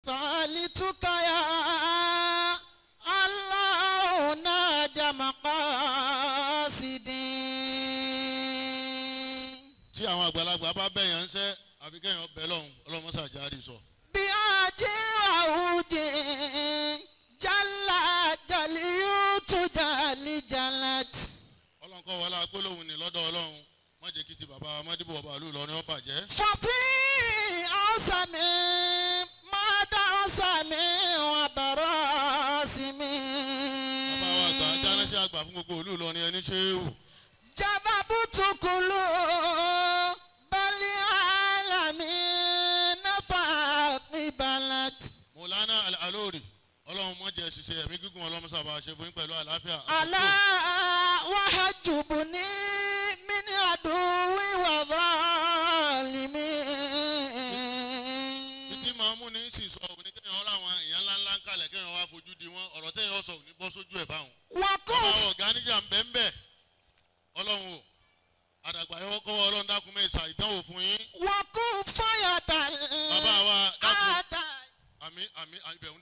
سألتك يا الله ناج مقاصدي. tí àwọn àgbàlagbà bá bẹ̀yàn ń sẹ́ àfi kéèyàn bẹ̀ lọ́hùn ọlọ́mọṣàjáde sọ. bí ajé àwùjẹ jálá jàlíyùtù jàlí jàlát. ọlọ́nkọ́ wọlé agbólóhùn ní lọ́dọ̀ ọlọ́run má jẹ́ kí ti bàbá wa mọ́dìbò ọba àlù lọ ní ọ̀fà jẹ́. fọ̀fí ọ̀sàmì mọ́dà ọ̀sàmì wà bàrọ̀ sí mi. bàbá wa àgbà jánásẹ́ àgbà fún gbogbo òlù lọ ní ẹni ṣéwù. jaba butukulu bali alami nafa ibalat. mọ̀lánà alóòrì ọlọ́run má jẹ́ ṣiṣẹ́ ẹ̀mí gígùn ọlọ́mọṣàbà ṣe fún yín pẹ̀lú àlàáfíà. ala wahajubuni mini aduwi wa zalimi. títí máa mú ní sì sọ òní kéèyàn ọ̀rọ̀ àwọn èèyàn ńláńlá ń kalẹ̀ kéèyàn wá fojú di wọn ọ̀rọ̀ téèyàn sọ òní bọ́ sójú ẹ̀ báwọn. wakuf bàbá ọ̀gá níjà ń bẹ́ ń bẹ́ ọlọ́run o àdàgbà yọwọ́ kọ́wọ́ ọlọ́run dákun mẹ́sà ìdánwò fún yín. wakuf fayada. bàbá wa dákun ada. àmì ibẹ̀ ń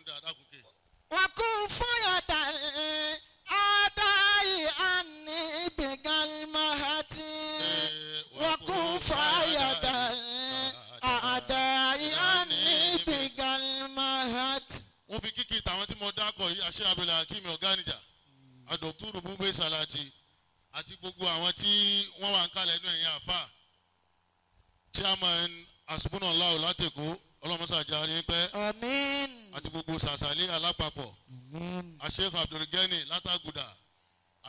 da dákun ké. wakuf fayada. adai ani bigal mahati. wakuf fayada. adai ani bigal mahati. wọ́n fi kíkì tàwọn tí mo dákọ̀ yìí àṣẹ abẹ́lẹ̀ akíní ọ̀gá níjà àdọ̀túrù búgbé sàlàtì àti gbogbo àwọn tí wọ́n wà ń kalẹ̀ nínú ẹ̀yìn àfà chairman asubunallahu látẹ̀kọ́ ọlọ́mọṣàjà rí pẹ́ àmín. àti gbogbo sàṣàlẹ̀ alápapọ̀ asheikh abdulgani látàgùdà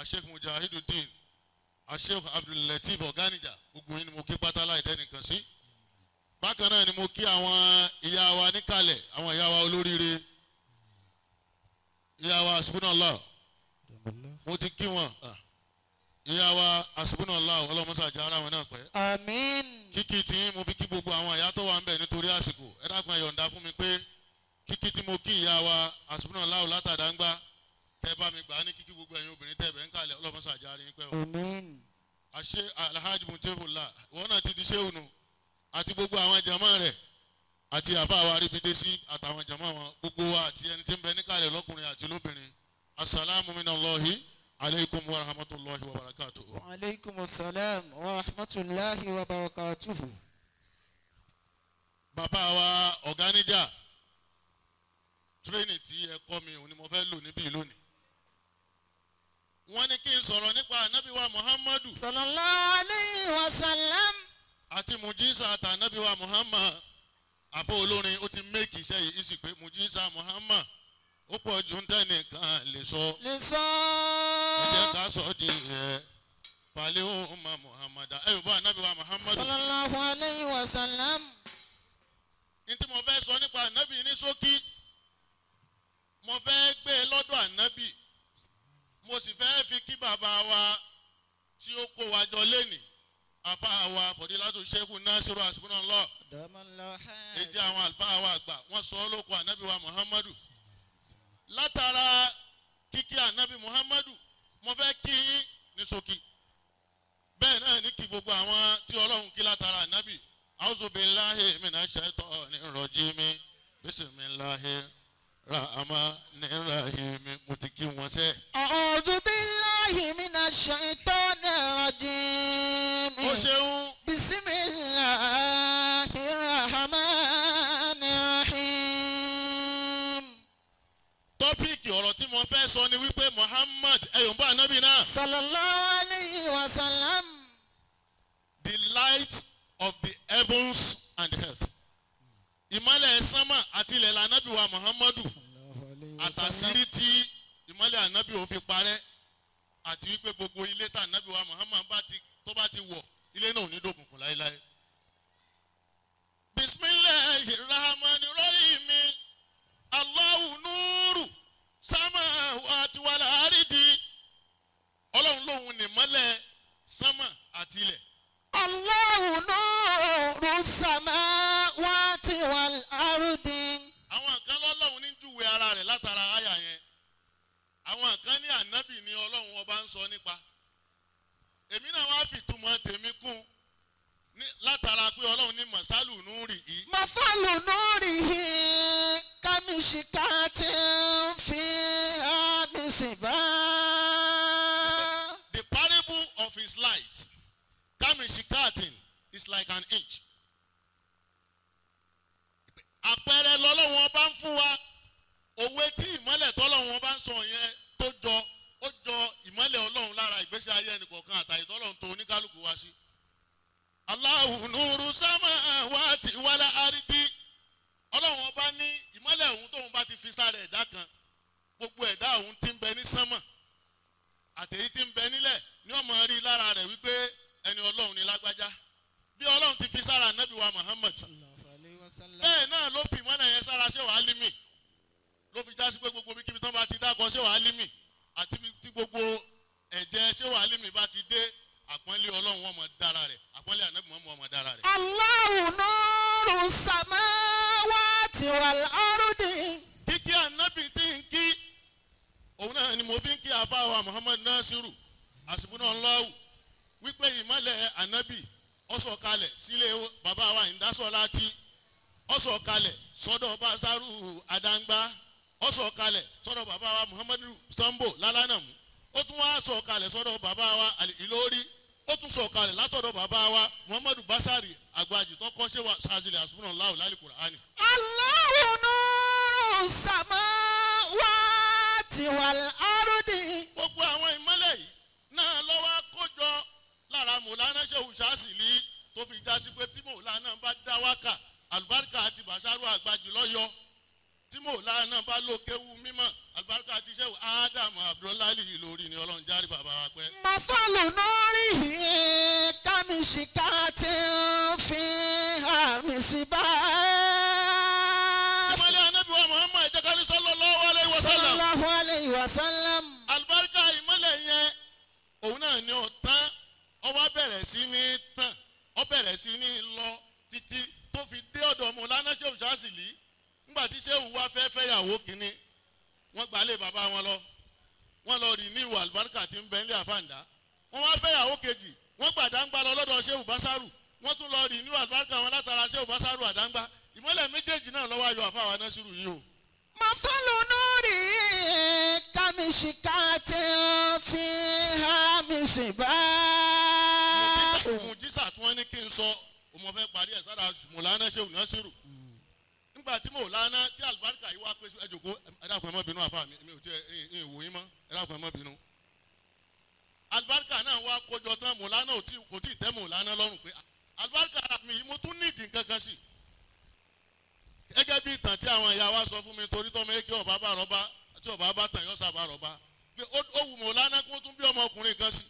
asheikh mujahidudeen asheikh abdullateef ọ̀gánìjà gbogbo yín ni mo kí pátá láì dẹ́nìkan sí. bákan náà ni mo kí àwọn ìyá wa níkàlẹ̀ àwọn ìyá wa olóríire ìyá wa asubunallahu mo ti kí wọn ìyá wa asubunallahu ọlọ́mọṣàjà ara wọn náà pẹ́. àmín. kíkí tí mo fi kí gbogbo àwọn ìyá tó wà ń bẹ̀ nítorí àsìkò ẹ dákun ẹ yọ̀ǹda fún mi pé kíkí tí mo kí ìyá wa asubunallahu látàdáńgbá tẹ bá mi gbà á ní kíkí gbogbo ẹ̀yin obìnrin tẹ̀ bẹ̀ ń kalẹ̀ ọlọ́mọṣàjà rí pẹ́ o. àmín. àṣẹ alhaji mutefula ìwọ náà ti di ṣéwùnù àti gbogbo àwọn jàmá rẹ̀ àti àfàwà àríbidésí àtàwọn jàmá wọn gbogbo wa àti ẹni tí ń bẹ níkàlẹ̀ lọ́kùnrin àti lóbìnrin asalaamu minallahi aleykum wa rahmatulahi wa barakatuhu. wa aleykum salaam wa rahmatulahi wa barakatuhu. bàbá wa ọ̀gánijà tírénì tí ẹ kọ́ mi òun ni mo fẹ́ lò níbí lónìí. wọ́n ní kí n sọ̀rọ̀ nípa ànábì wa muhammadu sallallahu alayhi wa sallam. àti mujisa àtànábì wa muhammad àfọ olórin ó ti méèkì iṣẹ́ yìí ìsì pé mujisa muhammad ó pọ̀ ju ń tẹ́nìkan lè sọ. lè sọ. ẹ jẹ́ ká sọ di ẹ̀ falẹ́ òun ma muhammad ẹ yóò bá ànábì wa muhammadu. sallallahu alayhi wa sallam. ní tí mo fẹ́ sọ nípa ànábì ní ṣókí mo fẹ́ gbé e lọ́dọ̀ ànábì mo sì fẹ́ fi kí bàbá wa tí ó kó wa jọ lénìí àfáà wa fọdílátù sheikhu nasiru asibunallah ètí àwọn àlùfáà wa àgbà wọ́n sọ ọ́ lóko ànábì wa muhammadu látara kíkí ànábì muhammadu mo fẹ́ kí ní ṣókí bẹ́ẹ̀ náà ní kí gbogbo àwọn tí ọlọ́run kí látara ànábì a'udhu billahi minash shaitani rajim bismillahir rahmanir rahim mo ti kí wọn sẹ́. a'udhu billahi minash shaitanir rajim. ó ṣeun. bismillahir rahmanir rahim. tọ́píìkì ọ̀rọ̀ tí mo fẹ́ sọ ni wípé muhammad ẹ̀yọ̀nbá ànábì náà. sallallahu alayhi wa sallam. the light of the heavens and earth. ìmọ́lẹ̀ sánmà àti ilẹ̀ lànàbì wa muhammadu àtàsírí tí ìmọ́lẹ̀ ànábì ò fi parẹ́ àti wípé gbogbo ilé tá ànábì wa muhammad tó bá ti wọ̀ ilé náà ò ní dòkùnkùn láéláé. bisimilahi rahman rahim allahu nuru samawati wal ardi ọlọ́run lòun ní ìmọ́lẹ̀ sánmà àti ilẹ̀. Allahu nuru samawati wal ardi. àwọn kan lọ́lọ́run ní júwe ara rẹ̀ látara àyà yẹn àwọn kan ní ànábì ni ọlọ́run ọba ń sọ nípa èmi náà wá fìtumọ̀ tèmi kún látara pé ọlọ́run ní màsálù núrì yìí. mafalu nurihi كمشكاة فيها مصباح. The parable of his light, kamishikatin, is like an inch. Àpẹẹrẹ lọ́lọ́run ọba ń fún wa. Òwe tí ìmọ́lẹ̀ tọ́lọ́run ọba ń sọ yẹn tó jọ ó jọ ìmọ́lẹ̀ Ọlọ́run lára ìgbésí ayé ẹnìkọ̀ọ̀kan àtàyè tọ́lọ́run tó oníkálukú wá sí. Allahu nuru samawati wal ardi. Ọlọ́run ọba ní ìmọ́lẹ̀ òun tóun bá ti fi sára ẹ̀dá kan. Gbogbo ẹ̀dá òun tí ń bẹ ní sánmọ̀ àtèyí tí ń bẹ nílẹ̀ ni ó máa rí lára rẹ̀ wípé ẹni Ọlọ́run ni lágbájá. Bí Ọlọ́run ti fi sára Ànábì wa Muhammad. Bẹ́ẹ̀ náà ló fi ìmọ́lẹ̀ yẹn sára Ṣéhù Álímì. Ló fi já sí pé gbogbo bí kíbi tán bá ti dákọ̀ Ṣéhù Álímì àti tí gbogbo ẹ̀jẹ̀ Ṣéhù Álímì bá ti dé àpọ́nlé Ọlọ́run wọn mọ̀ dára rẹ̀ àpọ́nlé Ànábì wọn mọ̀ dára rẹ̀. Allahu nuru samawati wal ardi. Kíkí Ànábì tí ń kí òun náà ni mo fi ń kí àfáwà Muhammad Nasiru Hasbunallahu wípé ìmọ́lẹ̀ Ànábì ó sọ̀kalẹ̀ sílé bàbá wa Ìdásọ́lá tí ó sọ̀kalẹ̀ sọ́dọ̀ Báṣárù Adangba ó sọ̀kalẹ̀ sọ́dọ̀ bàbá wa Muhammadu Sambo Lálánàmú ó tún wá sọ̀kalẹ̀ sọ́dọ̀ bàbá wa Ìlórí ó tún sọ̀kalẹ̀ látọ̀dọ̀ bàbá wa Muhammadu Basari Àgbàjì tó kọ́ ṣéwà Ṣazili Hasbunallahu lálẹ́ Kùránì. Allahu nuru samawati wal ardi. Gbogbo àwọn ìmọ́lẹ̀ yìí náà lọ́wọ́ kójọ lára Mùlánà Ṣéhù Ṣásìlì tó fi já sí pé tí Mùlánà bá dá wákà àlùbáríkà àti Bàṣárù Àgbàjì lọ́yọ́ tí Mùlánà bá ló kéwú mímọ́ àlùbáríkà àti Ṣéhù Ádámù Abdullahi Ìlórí ni Ọlọ́run járí bàbá wa pẹ́. Mathalu nurihi kamishkatin fiha misbah. Ìmọ̀lẹ̀ Ànábì wa Muhammad ẹ̀jẹ̀kálí sallallahu alayhi wa sallam. Sallallahu alayhi wa sallam. Àlùbáríkà ìmọ̀lẹ̀ yẹn òun náà ni ọ̀tán ó wá bẹ̀rẹ̀ sí ní tàn ó bẹ̀rẹ̀ sí ní lọ títí tó fi dé ọ̀dọ̀ Mùlánà Ṣéhù Ṣásìlì nígbà tí Ṣéhù wá fẹ́ fẹ́yàwó kínní wọ́n gbalé bàbá wọn lọ wọ́n lọ rí ní ìwà àlùbáríkà tí ń bẹ nílé àfàǹdá wọ́n wá fẹ́yàwó kejì wọ́n gbàdáńgbà lọ lọ́dọ̀ Ṣéhù Báṣárù wọ́n tún lọ rí ní ìwà àlùbáríkà wọn látara Ṣéhù Báṣárù àdáńgbà ìmọ́lẹ̀ méjèèjì náà lọ́wọ́ ayọ̀ àfàwà Násírù yìí o. Mathalu nurihi kamishkatin fiha misbah. Mùjísà tí wọ́n ní kí n sọ mo fẹ́ parí ẹ̀ sára Mùlánà Ṣéhù Násírù nígbà tí Mùlánà tí àlùbáríkà yìí wá pé ẹ jòkó ẹ dákun ẹ má bínú àfà mi ò tí ẹ wò yín mọ́ ẹ dákun ẹ má bínú. Àlùbáríkà náà wá kójọ tán Mùlánà kò tí ì tẹ́ Mùlánà lọ́rùn pé àlùbáríkà mi yìí mo tún nídìí kankan sí. Gẹ́gẹ́ bí ìtàn tí àwọn ìyá wa sọ fún mi torí tọ́mọ eke ọ̀bá bá rọ́bá tí ọ̀bá bá tàn yọ́ sábà rọ́bá pé ó wù Mùlánà kó tún bí ọmọkùnrin kan sí.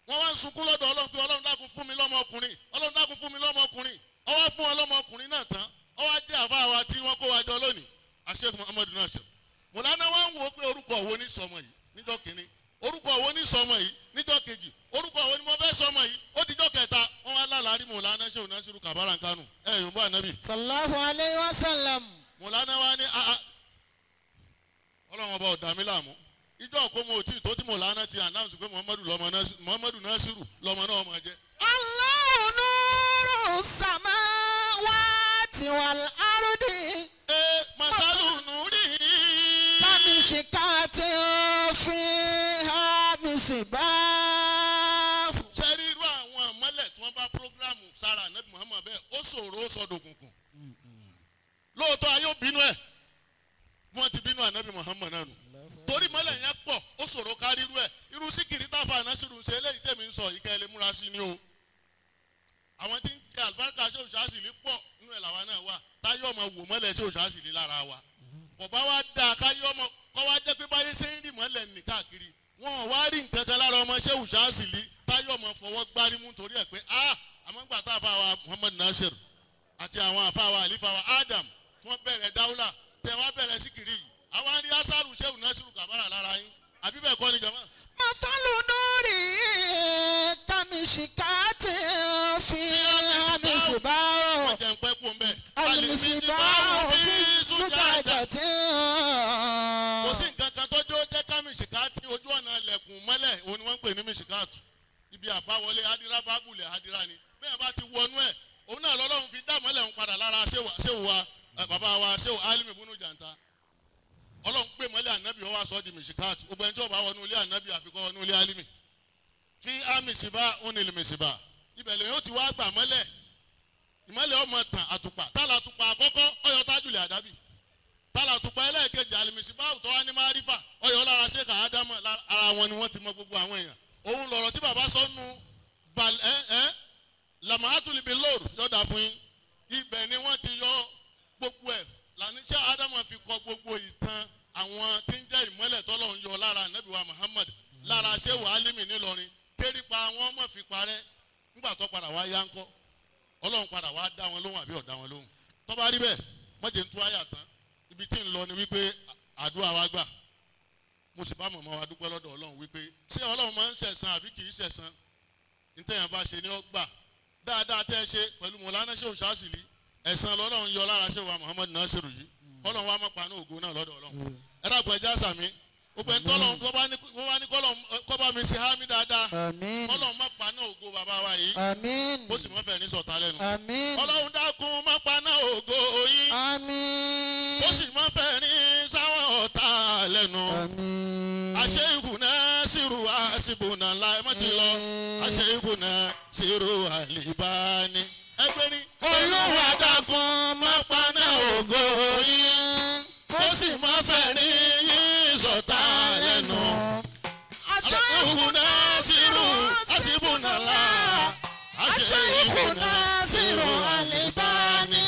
Wọ́n wá ń sunkún lọ́dọ̀ Ọlọ́run pé Ọlọ́run dákun fún mi lọ́mọkùnrin Ọlọ́run dákun fún mi lọ́mọkùnrin ó wá fún wọn lọ́mọkùnrin náà tán ó wá jẹ́ àfa wa tí wọ́n kó wa jọ lónìí Sheikh Muhammadu Nasir. Mùlánà wá ń wò ó pé orúkọ wo ní sọmọ yìí níjọ́ kìíní orúkọ wo ní sọmọ yìí níjọ́ kejì orúkọ wo ni mo fẹ́ sọmọ yìí ó dijọ́ kẹta wọ́n wá lálàárí Mùlánà Sheikh Nasiru Kabara Kanu Yorùbá ànábì. Sallallahu alayhi wa sallam. Mùlánà wá ní Ọlọ́run ọba ọ̀dà mi láàmú ìjọ kó mo tí tó tí Mùlánà ti announce pé Muhammadu Nasiru lọmọ náà ọmọ jẹ. Allahu nuru samawati wal ardi. Masalu nuri. Kamishkatin fiha misbah. Sẹ́rí irú àwọn àmọ́lẹ̀ tí wọ́n bá prógrámù sára Ànábì Muhammad bẹ́ẹ̀ ó ṣòro ó sọdọ̀kùnkùn. Lóòótọ́ ayé ó bínú ẹ̀ bí wọ́n ti bínú Ànábì Muhammad náà nù. Torí mọ́lẹ̀ yẹn pọ̀ ó ṣòro kárí irú ẹ̀ irú síkìrì táfà Nasiru ṣe eléyìí tèmi ń sọ yìí kẹ́ ẹ lè múra sí ni o. Àwọn tí ń kẹ àlùbáríkà Ṣéhù Ṣásìlì pọ̀ nínú ẹ̀ làwa náà wà táyọ̀ ọmọ wò mọ́lẹ̀ Ṣéhù Ṣásìlì lára wa. Kò bá wá dáa káyọ̀ ọmọ kọ́ wá jẹ́ pé báyé ṣe ń rí mọ́lẹ̀ ní káàkiri wọn wá rí nǹkan kan lára ọmọ Ṣéhù Ṣásìlì táyọ̀ ọmọ fọwọ́ gbárí mú torí ẹ̀ pé àmọ́ gbà tá a fa wa Muhammad Nasir àti àwọn àfa wa àlífà wa Adam tí wọ́n bẹ̀rẹ̀ dáúlà tẹ̀ wá bẹ̀rẹ̀ síkìrì yìí àwa rí asaru Ṣéhù Nasiru Kabara lára yín àbí bẹ́ẹ̀ kọ́ ni jama. Mathalu nurihi kamishkatin fiha misbah. Wọ́n jẹ́ ń pẹ́ kú ń bẹ̀. Al-misbah fi zujajatin. Kò sí nǹkan kan tó jẹ́ ó jẹ́ ká mìsíkàtì ojú ọ̀nà ilẹ̀kùn mọ́lẹ̀ òun ni wọ́n ń pè ní mìsíkàtù. Ibi àbáwọlé Hadira Bábùlẹ̀ Hadira ni. Bẹ́ẹ̀ bá ti wọnú ẹ̀ òun náà lọ́lọ́run fi dá mọ́lẹ̀ òun padà lára Ṣéhù wa bàbá wa ṣé o alimi bunu janta ọlọ́run pè mọ́lẹ̀ ànábì ọwọ́ aṣọ di mìsíkàt gbogbo ẹni tí ó bá wọnú ilé ànábì àfikọ́ wọnú ilé alimi fi àmìsíbá ònìlì mìsíbá ibẹ̀ lè yóò ti wá gbà mọ́lẹ̀ ìmọ́lẹ̀ ọmọ tàn àtùpà tálà àtùpà àkọ́kọ́ ọyọ tájùlẹ̀ àdábì tálà àtùpà ẹlẹ́ẹ̀kejì àlìmìsíbá òtọ́ wa ní márífà ọyọ lára ṣé kà á dámọ̀ ara wọn ni wọ́n ti mọ gbogbo àwọn èèyàn òun lọ̀rọ̀ tí bàbá sọ́nu làmàátùlìbí lóòrù yọ̀dà fún yín ibẹ̀ ni wọ́n ti yọ gbogbo ẹ̀ lànìṣẹ́ ádámù fi kọ gbogbo ìtàn àwọn tí ń jẹ́ ìmọ́lẹ̀ tọ́lọ́run yọ lára ànábì wa Muhammad lára ṣéwù Álímì nílọrin kérípa àwọn ọmọ fi parẹ́ nígbà tó padà wá yá ńkọ́ ọlọ́run padà wá dá wọn lóhùn àbí ọ̀dá wọn lóhùn tó bá rí bẹ́ẹ̀ mọ̀jẹ̀ ń tú àyà tán ibi tí ń lọ ni wípé àdúrà wa gbà mo sì bá mọ̀mọ́ wa dúpẹ́ lọ́dọ̀ ọlọ́run wípé ṣé ọlọ́run máa ń ṣẹ̀san àbí kì í ṣẹ̀san nítẹ̀yàn bá ṣe ni ó gbà dáadáa tẹ́ ẹ ṣe pẹ̀lú mọ̀lánà ṣé òṣàṣìlì ẹ̀san lọ́lọ́run yọ lára ṣé wa Muhammad Nasiru yìí kọ́lọ́run wa mọ̀ paná ògo náà lọ́dọ̀ ọlọ́run ẹ dàgbọ́ ẹja sàmí gbogbo ẹni tọ́lọ́run tó bá ní kọ́ bá mi ṣe hámi dáadáa kọ́lọ́run mọ̀ paná ògo bàbá wa yìí ó sì mọ̀ fẹ́ ní sọ̀tà lẹ́nu ọlọ́run dákun mọ̀ paná ògo yín ó sì mọ̀ fẹ́ ní sáwọn ọ̀tá lẹ́nu àṣẹ ìkùnà sírù àṣìbùnà láì mọ̀ ti lọ àṣẹ ìkùnà sírù àlìbáni ẹgbẹ́ ni olúwa dákun mọ̀ paná ògo yín ó sì mọ̀ fẹ́ ní yín sọ̀tà lẹ́nu àṣẹ ìkùnà sírù àṣìbùnà láì àṣẹ ìkùnà sírù àlìbáni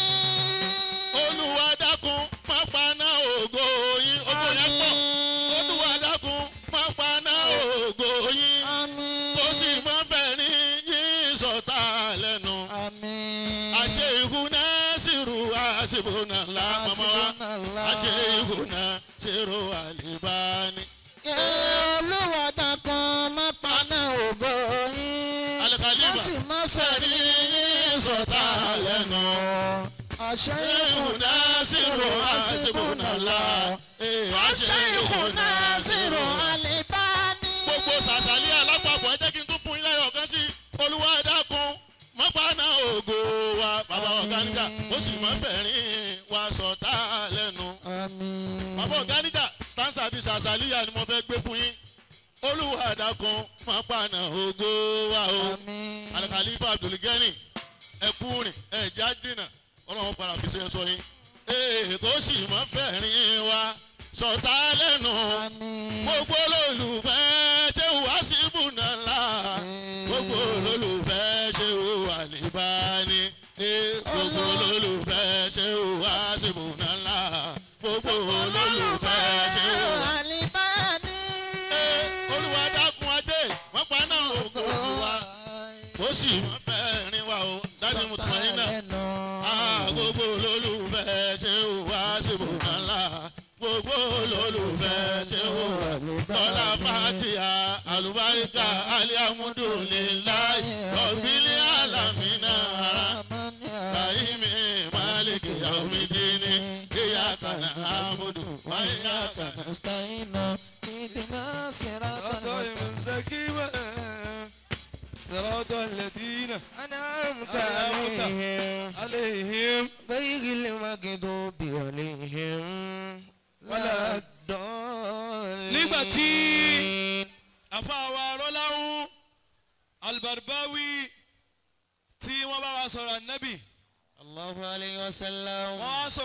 olúwa dákun mọ̀ paná ògo yín ògo yẹn pọ̀ olúwa dákun mọ̀ paná ògo yín ó sì mọ̀ fẹ́ ní yín sọ̀tà lẹ́nu àṣẹ ìkùnà sírù àṣìbùnà láì mọ̀mọ́ wa àṣẹ ìkùnà sírù àlìbáni. Olúwa dákun mọ̀ paná ògo yín ó sì mọ̀ fẹ́ ní yín sọ̀tà lẹ́nu àṣẹ ìkùnà sírù àṣìbùnà láì àṣẹ ìkùnà sírù àlìbáni. gbogbo sàṣàlì alápapọ̀ ẹ jẹ́ kí n tún fún ilé ọ̀gán sí olúwa dákun mọ̀ paná ògo wa bàbá ọ̀gáníjà ó sì mọ̀ fẹ̀rín wa sọ̀tà lẹ́nu. bàbá ọ̀gáníjà stanza àti sàṣàlìyà ni mo fẹ́ gbé fún yín olúwa dákun mọ̀ paná ògo wa o alikalifa abdulgani ẹkùnrin ẹ̀já jìnnà ọlọ́run padà fi ṣe sọ yín kó sì mọ̀ fẹ̀rín wa sọ̀tà lẹ́nu gbogbo olólùfẹ́ ṣé wàá sí bùnà ńlá gbogbo olólùfẹ́ ṣé wàá Àlìbáni gbogbo olólùfẹ́ ṣé wàá sí bùnà ńlá gbogbo olólùfẹ́ ṣé wàá Àlìbáni. olúwa dákun ajé wọ́n pa náà ògo tiwa kó sì mọ̀ fẹ́rin wa o dájú mo tún wáyé náà gbogbo olólùfẹ́ ṣé wàá sí bùnà ńlá gbogbo olólùfẹ́ ṣe ó lọ́la fàtíà àlùbáríkà alihamudulilayi ọ̀bílẹ̀ alamina rahimi maliki yaumidini iyaka na'budu wa iyaka nasta'in ihdina siratal mustaqim صراط الذين أنعمت عليهم غير المغضوب عليهم ولا الضالين. nígbà tí àfàwà Rọ́láhùn Al-Barbawi tí wọ́n bá wa sọ̀rọ̀ Ànábì. Allahu alayhi wa sallam. wọ́n sọ